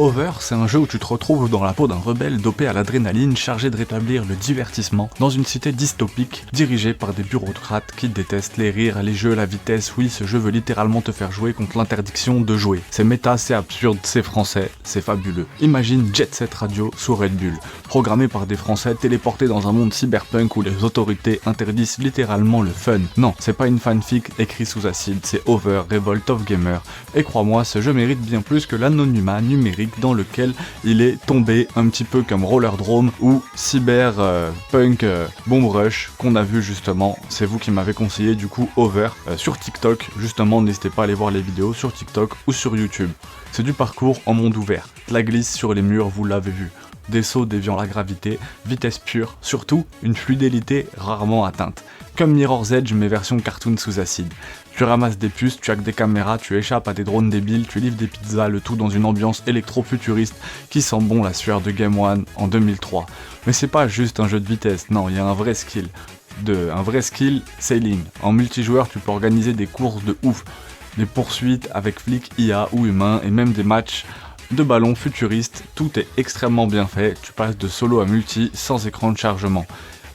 Over, c'est un jeu où tu te retrouves dans la peau d'un rebelle dopé à l'adrénaline chargé de rétablir le divertissement dans une cité dystopique dirigée par des bureaucrates qui détestent les rires, les jeux, la vitesse. Oui, ce jeu veut littéralement te faire jouer contre l'interdiction de jouer. C'est méta, c'est absurde, c'est français, c'est fabuleux. Imagine Jet Set Radio sous Red Bull, programmé par des Français téléportés dans un monde cyberpunk où les autorités interdisent littéralement le fun. Non, c'est pas une fanfic écrite sous acide, c'est Over, Revolt of Gamer. Et crois-moi, ce jeu mérite bien plus que l'anonymat numérique dans lequel il est tombé, un petit peu comme Rollerdrome ou Cyberpunk Bomb Rush qu'on a vu justement. C'est vous qui m'avez conseillé du coup Over sur TikTok, justement n'hésitez pas à aller voir les vidéos sur TikTok ou sur YouTube. C'est du parcours en monde ouvert, la glisse sur les murs, vous l'avez vu. Des sauts déviant la gravité, vitesse pure, surtout une fluidité rarement atteinte. Comme Mirror's Edge mais version cartoon sous acide. Tu ramasses des puces, tu hackes des caméras, tu échappes à des drones débiles, tu livres des pizzas, le tout dans une ambiance électro-futuriste qui sent bon la sueur de Game One en 2003. Mais c'est pas juste un jeu de vitesse, non, il y a un vrai skill. Un vrai skill sailing. En multijoueur, tu peux organiser des courses de ouf, des poursuites avec flics IA ou humains et même des matchs de ballons futuristes. Tout est extrêmement bien fait, tu passes de solo à multi sans écran de chargement.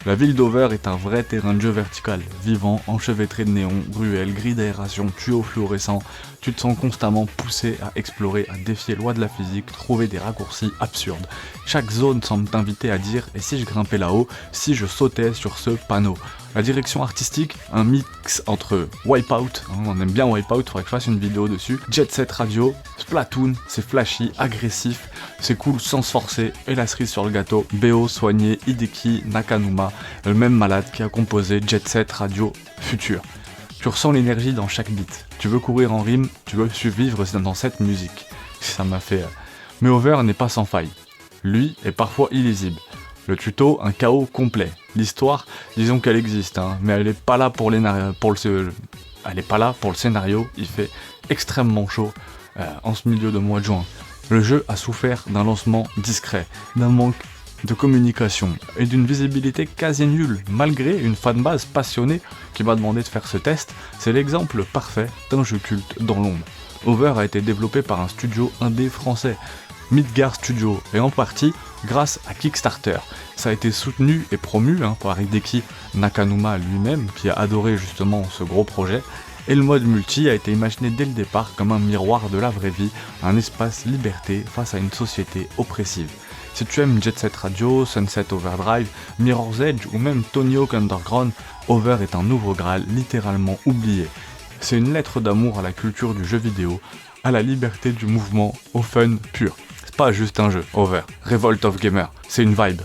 La ville d'Over est un vrai terrain de jeu vertical, vivant, enchevêtré de néons, ruelles, grilles d'aération, tuyaux fluorescents. Tu te sens constamment poussé à explorer, à défier les lois de la physique, trouver des raccourcis absurdes. Chaque zone semble t'inviter à dire « et si je grimpais là-haut, si je sautais sur ce panneau ?» La direction artistique, un mix entre Wipeout, on aime bien Wipeout, faudrait que je fasse une vidéo dessus, Jet Set Radio, Splatoon, c'est flashy, agressif, c'est cool sans se forcer, et la cerise sur le gâteau, BO soigné, Hideki Nakanuma, le même malade qui a composé Jet Set Radio Future. Tu ressens l'énergie dans chaque beat, tu veux courir en rime, tu veux survivre dans cette musique. Ça m'a fait... Mais Over n'est pas sans faille. Lui est parfois illisible. Le tuto, un chaos complet. L'histoire, disons qu'elle existe, mais elle n'est pas là pour le scénario. Il fait extrêmement chaud en ce milieu de mois de juin. Le jeu a souffert d'un lancement discret, d'un manque de communication et d'une visibilité quasi nulle, malgré une fanbase passionnée qui m'a demandé de faire ce test. C'est l'exemple parfait d'un jeu culte dans l'ombre. Over a été développé par un studio indé français, Midgar Studio, et en partie grâce à Kickstarter. Ça a été soutenu et promu par Hideki Nakanuma lui-même, qui a adoré justement ce gros projet, et le mode multi a été imaginé dès le départ comme un miroir de la vraie vie, un espace liberté face à une société oppressive. Si tu aimes Jet Set Radio, Sunset Overdrive, Mirror's Edge ou même Tony Hawk Underground, Over est un nouveau Graal littéralement oublié. C'est une lettre d'amour à la culture du jeu vidéo, à la liberté du mouvement, au fun pur. C'est pas juste un jeu, Over, Revolt of Gamer, c'est une vibe.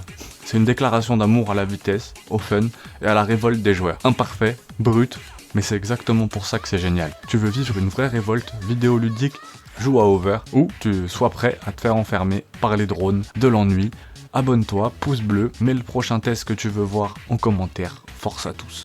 C'est une déclaration d'amour à la vitesse, au fun et à la révolte des joueurs. Imparfait, brut, mais c'est exactement pour ça que c'est génial. Tu veux vivre une vraie révolte vidéoludique, joue à Over, ou tu sois prêt à te faire enfermer par les drones de l'ennui. Abonne-toi, pouce bleu, mets le prochain test que tu veux voir en commentaire. Force à tous.